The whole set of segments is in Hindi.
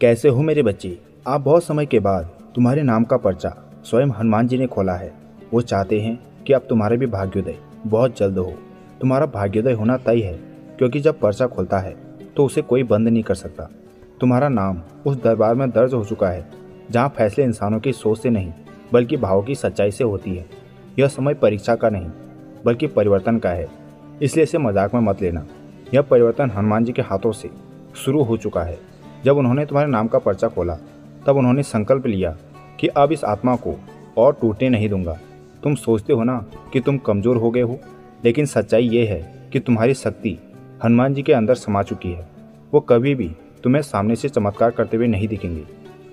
कैसे हो मेरे बच्चे। आप बहुत समय के बाद तुम्हारे नाम का पर्चा स्वयं हनुमान जी ने खोला है। वो चाहते हैं कि अब तुम्हारा भी भाग्योदय बहुत जल्द हो। तुम्हारा भाग्योदय होना तय है, क्योंकि जब पर्चा खुलता है तो उसे कोई बंद नहीं कर सकता। तुम्हारा नाम उस दरबार में दर्ज हो चुका है जहाँ फैसले इंसानों की सोच से नहीं बल्कि भावों की सच्चाई से होती है। यह समय परीक्षा का नहीं बल्कि परिवर्तन का है, इसलिए इसे मजाक में मत लेना। यह परिवर्तन हनुमान जी के हाथों से शुरू हो चुका है। जब उन्होंने तुम्हारे नाम का पर्चा खोला तब उन्होंने संकल्प लिया कि अब इस आत्मा को और टूटने नहीं दूंगा। तुम सोचते हो ना कि तुम कमज़ोर हो गए हो, लेकिन सच्चाई ये है कि तुम्हारी शक्ति हनुमान जी के अंदर समा चुकी है। वो कभी भी तुम्हें सामने से चमत्कार करते हुए नहीं दिखेंगे,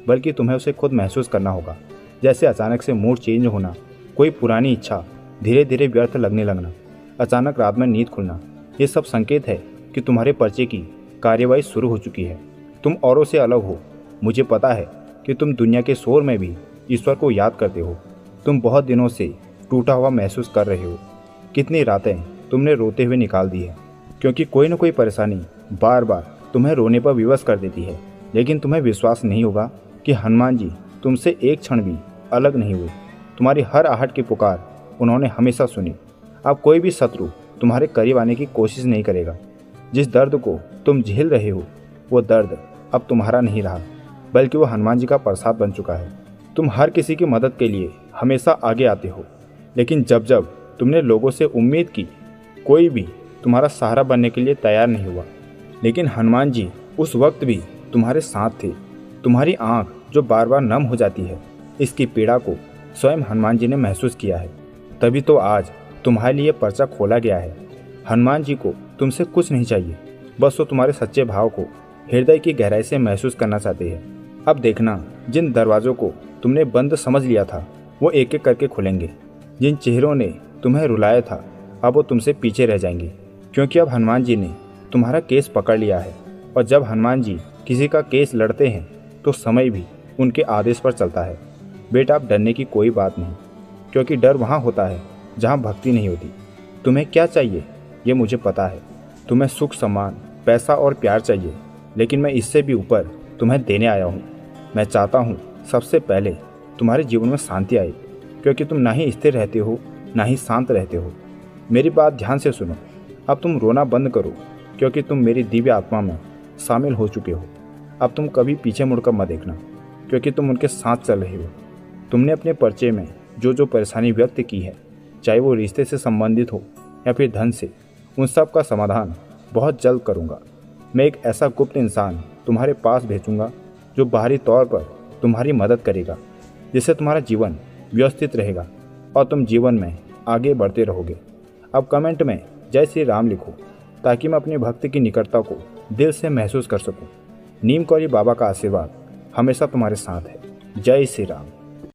बल्कि तुम्हें उसे खुद महसूस करना होगा। जैसे अचानक से मूड चेंज होना, कोई पुरानी इच्छा धीरे धीरे व्यर्थ लगने लगना, अचानक रात में नींद खुलना, ये सब संकेत है कि तुम्हारे पर्चे की कार्यवाही शुरू हो चुकी है। तुम औरों से अलग हो। मुझे पता है कि तुम दुनिया के शोर में भी ईश्वर को याद करते हो। तुम बहुत दिनों से टूटा हुआ महसूस कर रहे हो। कितनी रातें तुमने रोते हुए निकाल दी है, क्योंकि कोई न कोई परेशानी बार बार तुम्हें रोने पर विवश कर देती है। लेकिन तुम्हें विश्वास नहीं होगा कि हनुमान जी तुमसे एक क्षण भी अलग नहीं हुए। तुम्हारी हर आहट की पुकार उन्होंने हमेशा सुनी। अब कोई भी शत्रु तुम्हारे करीब आने की कोशिश नहीं करेगा। जिस दर्द को तुम झेल रहे हो वो दर्द अब तुम्हारा नहीं रहा, बल्कि वो हनुमान जी का प्रसाद बन चुका है। तुम हर किसी की मदद के लिए हमेशा आगे आते हो, लेकिन जब जब तुमने लोगों से उम्मीद की, कोई भी तुम्हारा सहारा बनने के लिए तैयार नहीं हुआ। लेकिन हनुमान जी उस वक्त भी तुम्हारे साथ थे। तुम्हारी आंख जो बार बार नम हो जाती है, इसकी पीड़ा को स्वयं हनुमान जी ने महसूस किया है। तभी तो आज तुम्हारे लिए पर्चा खोला गया है। हनुमान जी को तुमसे कुछ नहीं चाहिए, बस वो तुम्हारे सच्चे भाव को हृदय की गहराई से महसूस करना चाहते हैं। अब देखना, जिन दरवाज़ों को तुमने बंद समझ लिया था वो एक एक करके खुलेंगे। जिन चेहरों ने तुम्हें रुलाया था अब वो तुमसे पीछे रह जाएंगे, क्योंकि अब हनुमान जी ने तुम्हारा केस पकड़ लिया है। और जब हनुमान जी किसी का केस लड़ते हैं तो समय भी उनके आदेश पर चलता है। बेटा, अब डरने की कोई बात नहीं, क्योंकि डर वहाँ होता है जहाँ भक्ति नहीं होती। तुम्हें क्या चाहिए ये मुझे पता है। तुम्हें सुख, सम्मान, पैसा और प्यार चाहिए, लेकिन मैं इससे भी ऊपर तुम्हें देने आया हूँ। मैं चाहता हूँ सबसे पहले तुम्हारे जीवन में शांति आए, क्योंकि तुम ना ही स्थिर रहते हो ना ही शांत रहते हो। मेरी बात ध्यान से सुनो। अब तुम रोना बंद करो, क्योंकि तुम मेरी दिव्य आत्मा में शामिल हो चुके हो। अब तुम कभी पीछे मुड़कर मत देखना, क्योंकि तुम उनके साथ चल रहे हो। तुमने अपने पर्चे में जो जो परेशानी व्यक्त की है, चाहे वो रिश्ते से संबंधित हो या फिर धन से, उन सब का समाधान बहुत जल्द करूँगा। मैं एक ऐसा गुप्त इंसान तुम्हारे पास भेजूँगा जो बाहरी तौर पर तुम्हारी मदद करेगा, जिससे तुम्हारा जीवन व्यवस्थित रहेगा और तुम जीवन में आगे बढ़ते रहोगे। अब कमेंट में जय श्री राम लिखो, ताकि मैं अपने भक्त की निकटता को दिल से महसूस कर सकूं। नीम कौरी बाबा का आशीर्वाद हमेशा तुम्हारे साथ है। जय श्री राम।